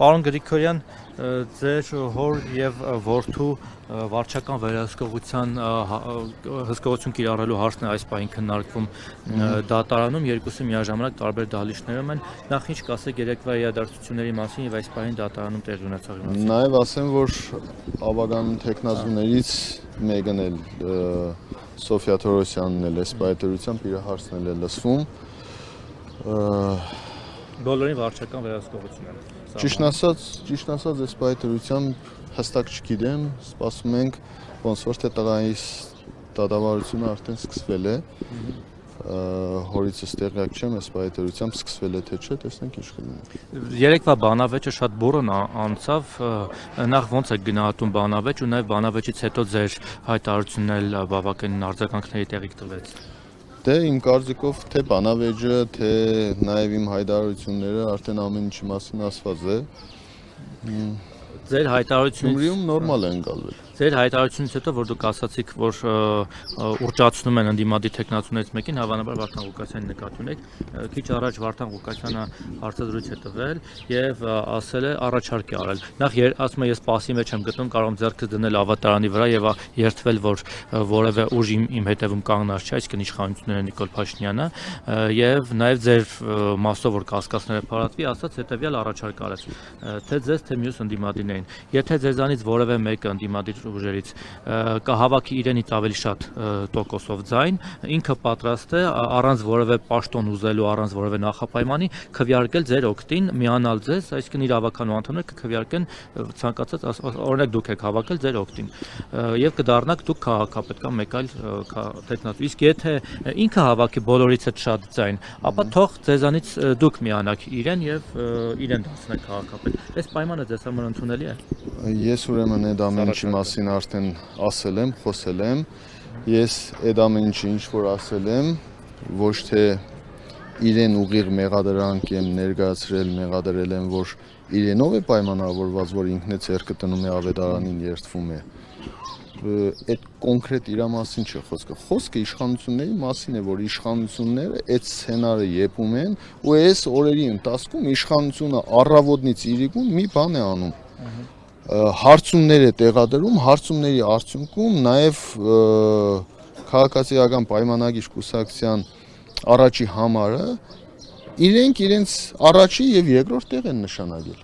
Պարոն Գրիգորյան, ձեր հոր եւ որդու վարչական վերահսկողության հսկողություն կիրառելու հարցն է այս պահին քննարկվում դատարանում, երկուսը միաժամանակ տարբեր դահլիճներում են, նախ ինչ կասեք երեկվա իրադարձությունների մասին եւ այս պահին դատարանում տեղի ունեցողի մասին։ Նաեւ ասեմ, որ ավագան տեխնազուներից մեկն էլ Սոֆիա Թորոսյանն էլ այս պայթերությամբ իր հարցն էլ է լսվում։ Բոլորին վարչական վերահսկողություն է։ Ճիշտ ասած, այս պայթերությամբ հստակ չգիտեմ, սպասում ենք, ոնց որ թե տղայիս դատավարությունը արդեն սկսվել է։ Հորիցս տեղյակ չեմ, այս պայթերությամբ սկսվել է թե չէ, տեսնենք ինչ կլինի։ Երեկվա բանավեճը շատ բուրըն անցավ, նախ ոնց է գնահատում բանավեճ ու նաև բանավեճից հետո ձեր հայտարարությունն էլ բավականին արձագանքների տեղիք տվեց։ Դե իմ կարծիքով թե բանավեճը, թե նաև իմ հայտարարությունները արդեն ամեն ինչի մասին ասված է։ Ձեր հայտարարությունից Գյումրիում նորմալ է ընկալվել։ Ձեր հայտարարությունից հետո, որ դուք ասացիք, որ ուռճացնում են ընդդիմադիր տեխնացուներից մեկին, հավանաբար Վարդան Ղուկասյանին նկատի ունեք, քիչ առաջ Վարդան Ղուկասյանը հարցազրույց է տվել եւ ասել է առաջարկ է արել։ Նախ ասում եմ, ես սպասի մեջ եմ գտնում, կարող եմ ձեռքս դնել ավատարանի վրա եւ երթվել, որ որևէ ուժ իմ հետևում կանգնած չէ, այսինքն իշխանությունները Նիկոլ Փաշինյանը եւ նաեւ ձեր մասով որ կասկածները փարատվի, ասաց հետեւյալ առաջարկ արեց, թե ձեզ, թե մյուս ընդդիմադիրներին։ Եթե ձեզանից որևէ մեկը ընդդիմադիր ուժերից կհավաքի իրենից ավելի շատ տոկոսով ձայն, ինքը պատրաստ է առանց որևէ պաշտոն ուզելու, առանց որևէ նախապայմանի քվեարկել ձեր օգտին, միանալ ձեզ, այսինքն իր հավաքանու անդամները կքվեարկեն ցանկացած, օրինակ դուք եք հավաքել ձեր օգտին եւ կդառնաք դուք քաղաքապետ կամ մեկ այլ տեխնատու։ Իսկ եթե ինքը հավաքի բոլորից հետ շատ ձայն, ապա թող ձեզանից դուք միանաք իրեն եւ իրեն դարձնեք քաղաքապետ։ Այս պայմանը ձեզ համար ընդունելի է։ Ես ուրեմն այդ ամեն ինչի մասին արդեն ասել եմ, խոսել եմ։ Ես այդ ամեն ինչը ինչ որ ասել եմ, ոչ թե իրեն ուղիղ մեղադրանք եմ ներկայացրել, մեղադրել եմ, որ իրենով է պայմանավորված, որ ինքն է ձեռքը տնում է ավետարանին երթվում է։ Այդ կոնկրետ իր մասին չէ խոսքը։ Խոսքը իշխանությունների մասին է, որ իշխանությունները այդ սցենարը եպում են ու այս օրերի ընթացքում իշխանությունը առավոտից իրիկուն մի բան է անում։ Հարցումներ է տեղադրում, հարցումների արդյունքում նաև քաղաքացիական պայմանագիր կուսակցության առաջի համարը իրենք իրենց առաջի եւ երկրորդ տեղ են նշանակել։